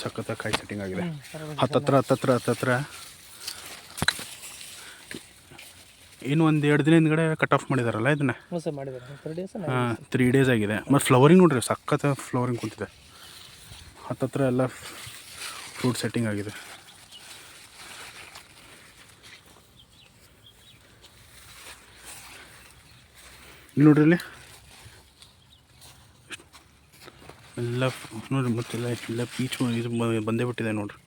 ಸಖತ್ತ ಕಾಯಿ ಸೆಟ್ಟಿಂಗ್ ಆಗಿದೆ. ಹತ್ತತ್ರ ಇನ್ನು ಒಂದು 2 ದಿನ ಹಿಂದ್ಗಡೆ ಕಟ್ ಆಫ್ ಮಾಡಿದಾರಲ್ಲ ಇದನ್ನ. ಹಾಂ 3 days ಆಗಿದೆ. ಮತ್ತು ಫ್ಲವರಿಂಗ್ ನೋಡ್ರಿ ಸಖತ್ತ ಫ್ಲವರಿಂಗ್ ಕುಂತಿದೆ. ಹತ್ತತ್ರ ಎಲ್ಲ ಫ್ರೂಟ್ ಸೆಟ್ಟಿಂಗ್ ಆಗಿದೆ. ಇಲ್ಲಿ ನೋಡ್ರಿ ಇಲ್ಲಿ ಎಲ್ಲ ನೋಡಿರಿ ಮತ್ತೆಲ್ಲ ಎಲ್ಲ ಪೀಚ್ ಇದು ಬಂದೇ ಬಿಟ್ಟಿದೆ ನೋಡ್ರಿ.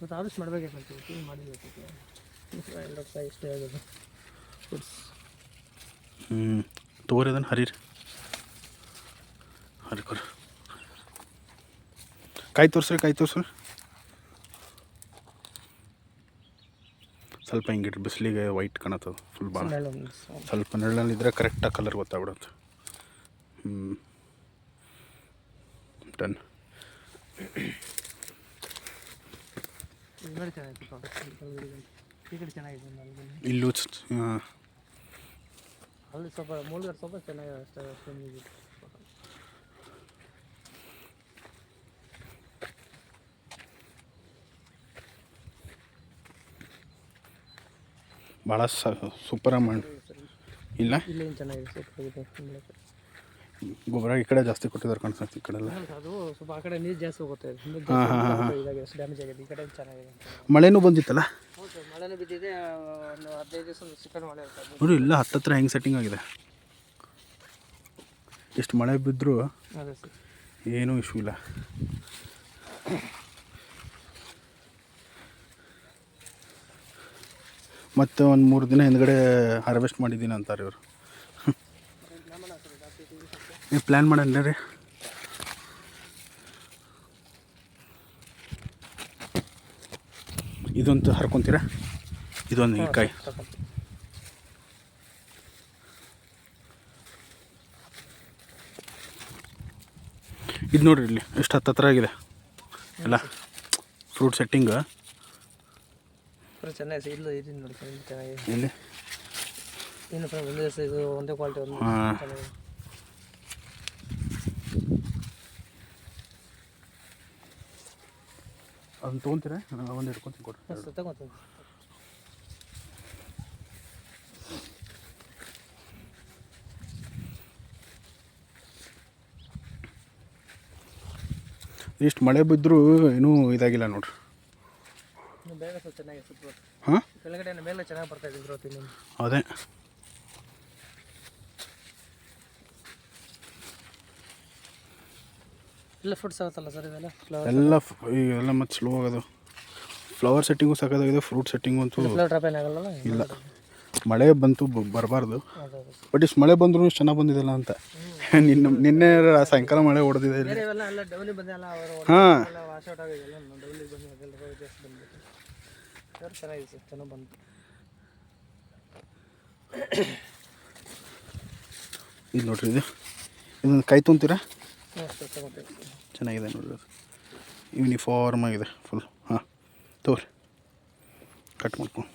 ಮತ್ತು ಆದಷ್ಟು ಮಾಡಬೇಕಂತ ಮಾಡಿಬೇಕು ಇಷ್ಟೇ ಆಗೋದು. ತೊಗೊರಿ ಅದನ್ನು ಹರಿರಿ ಹರಿಕೊರಿ. ಕಾಯಿ ತೋರಿಸ್ರಿ ಸ್ವಲ್ಪ ಹಿಂಗಿಟ್ರಿ ಬಿಸಿಲಿಗೆ ವೈಟ್ ಕಾಣತ್ತದ ಫುಲ್ ಭಾಳ. ಸ್ವಲ್ಪ ನೆರಳಲ್ಲಿದ್ದರೆ ಕರೆಕ್ಟಾಗಿ ಕಲರ್ ಗೊತ್ತಾಗ್ಬಿಡುತ್ತೆ. ಡನ್. ಇಲ್ಲೂ ಹಾಂ ಅಲ್ಲಿ ಸ್ವಲ್ಪ ಮೂಲಗಡೆ ಸ್ವಲ್ಪ ಚೆನ್ನಾಗಿದೆ ಅಷ್ಟೇ. ಭಾಳ ಸೂಪರಾಗಿ ಮಾಡಿ ಇಲ್ಲ ಇಲ್ಲೇನು ಚೆನ್ನಾಗಿದೆ ಸೂಪರ್ ಆಗಿದೆ. ಗೊಬ್ಬರ ಈ ಕಡೆ ಜಾಸ್ತಿ ಕೊಟ್ಟಿದ್ದಾರೆ ಕಾಣಿಸುತ್ತೆ. ಈ ಕಡೆ ಎಲ್ಲ ಅದು ಸ್ವಲ್ಪ ಆ ಕಡೆ ನೀರು ಜಾಸ್ತಿ ಹೋಗುತ್ತೆ. ಇದಾಗಿದೆ ಡ್ಯಾಮೇಜ್ ಆಗಿದೆ. ಈ ಕಡೆ ಚೆನ್ನಾಗಿದೆ. ಮಳೆನೂ ಬಂದಿತ್ತಲ್ಲ. ಹೌದು ಸರ್ ಮಳೆನೂ ಬಿದ್ದಿದೆ. ಒಂದು 15 ದಿವಸ ಚಿಕನ್ ಮಳೆ ಇರ್ತದೆ ನೋಡಿ. ಇಲ್ಲ ಹತ್ತತ್ರ ಹೆಂಗೆ ಸೆಟ್ಟಿಂಗ್ ಆಗಿದೆ. ಎಷ್ಟು ಮಳೆ ಬಿದ್ದರೂ ಅದೇ ಸರ್ ಏನೂ ಇಶ್ಯೂ ಇಲ್ಲ. ಮತ್ತು ಒಂದು 3 ದಿನ ಹಿಂದ್ಗಡೆ ಹಾರ್ವೆಸ್ಟ್ ಮಾಡಿದ್ದೀನಿ ಅಂತಾರೆ ಇವರು. ನೀವು ಪ್ಲ್ಯಾನ್ ಮಾಡೋಣ ರೀ. ಇದೊಂದು ಹರ್ಕೊತೀರಾ? ಇದೊಂದು ಈ ಕಾಯಿ ಇದು ನೋಡಿರಿ ಇಲ್ಲಿ ಎಷ್ಟು ಹತ್ತತ್ರ ಆಗಿದೆ ಎಲ್ಲ ಫ್ರೂಟ್ ಸೆಟ್ಟಿಂಗ್. ಚೆನ್ನಾಗಿದೆ. ಇಲ್ಲ ಇದು ನೋಡಿ ಚೆನ್ನಾಗಿದೆ. ಇಲ್ಲಿ ಏನು ಒಂದೇ ಇದು ಒಂದೇ ಕ್ವಾಲಿಟಿ ಒಂದು ಚೆನ್ನಾಗಿದೆ. ಅದನ್ನು ತೊಗೊತೀರಾ? ಒಂದು ಹಿಡ್ಕೊತೀನಿ ಕೊಡ್ರಿ. ತಗೋತೀನಿ. ಇಷ್ಟು ಮಳೆ ಬಿದ್ದರೂ ಏನೂ ಇದಾಗಿಲ್ಲ ನೋಡ್ರಿ. ಬೇಗ ಸ್ವಲ್ಪ ಚೆನ್ನಾಗಿ ಸುತ್ತ ಹಾಂ ಕೆಳಗಡೆ ಮೇಲೆ ಚೆನ್ನಾಗಿ ಬರ್ತಾ ಇದೆ ಗ್ರೋತ್. ಇನ್ನೊಂದು ಅದೇ ಎಲ್ಲ ಫ್ರೂಟ್ಸ್ ಆಗುತ್ತಲ್ಲ ಸರ್ ಇದೆಲ್ಲ ಎಲ್ಲ ಮತ್ತು ಸ್ಲೋ ಆಗೋದು. ಫ್ಲವರ್ ಸೆಟ್ಟಿಂಗು ಸಾಕಾಗಿದೆ. ಫ್ರೂಟ್ ಸೆಟ್ಟಿಂಗು ಅಂತೂ ಡ್ರಾಪ್ ಏನಾಗಲ್ಲ. ಇಲ್ಲ ಮಳೆ ಬಂತು ಬರಬಾರ್ದು. ಬಟ್ ಇಷ್ಟು ಮಳೆ ಬಂದರೂ ಇಷ್ಟು ಚೆನ್ನಾಗಿ ಬಂದಿದ್ದಲ್ಲ ಅಂತ. ನಿನ್ನೆ ಸಾಯಂಕಾಲ ಮಳೆ ಹೊಡೆದಿದೆ ಇಲ್ಲಿ. ಹಾಂ ಚೆನ್ನಾಗಿ ಬಂತು. ಇದು ನೋಡ್ರಿ ಇದೊಂದು ಕಾಯಿ ತೊಂತೀರಾ? ಚೆನ್ನಾಗಿದೆ ನೋಡ್ರಿ. ಅದು ಯೂನಿಫಾರ್ಮ್ ಆಗಿದೆ ಫುಲ್. ಹಾಂ ತೋರಿ ಕಟ್ ಮಾಡ್ಕೊಂಡು.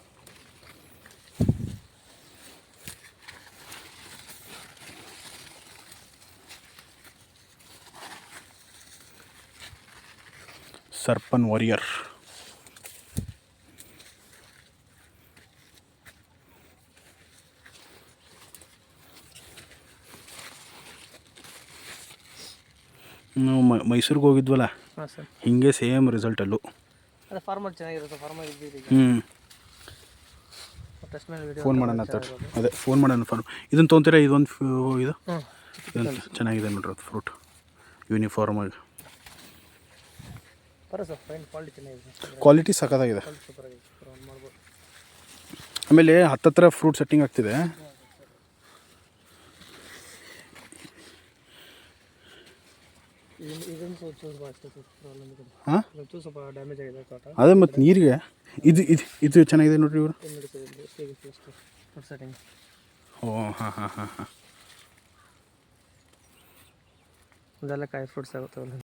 ಸರ್ಪನ್ ವಾರಿಯರ್. ನಾವು ಮೈಸೂರಿಗೆ ಹೋಗಿದ್ವಲ್ಲ, ಹಿಂಗೆ ಸೇಮ್ ರಿಸಲ್ಟ್ ಅಲ್ಲೂ. ಫಾರ್ಮರ್ ಚೆನ್ನಾಗಿರುತ್ತೆ. ಫಾರ್ಮರ್ ಇದ್ದೀರಿ. ಫೋನ್ ಮಾಡೋಣ ಅದೇ ಫೋನ್ ಮಾಡೋಣ. ಇದನ್ನು ತೊಗೊಂತೀರಾ? ಇದೊಂದು ಇದು ಚೆನ್ನಾಗಿದೆ ನೋಡ್ರಿ. ಅದು ಫ್ರೂಟ್ ಯೂನಿಫಾರ್ಮ್ ಆಗಿ ಕ್ವಾಲಿಟಿ ಸಖತ್ತಾಗಿದೆ. ಆಮೇಲೆ ಹತ್ತತ್ರ ಫ್ರೂಟ್ ಸೆಟ್ಟಿಂಗ್ ಆಗ್ತಿದೆ. ಹಾಂ ಅದೇ ಮತ್ತು ನೀರಿಗೆ ಇದು ಚೆನ್ನಾಗಿದೆ ನೋಡ್ರಿ ಇವರು. ಓ ಹಾಂ ಹಾಂ ಹಾಂ ಹಾಂ ಅದೆಲ್ಲ ಕಾಯಿ ಫ್ರೂಟ್ಸ್ ಆಗುತ್ತೆ.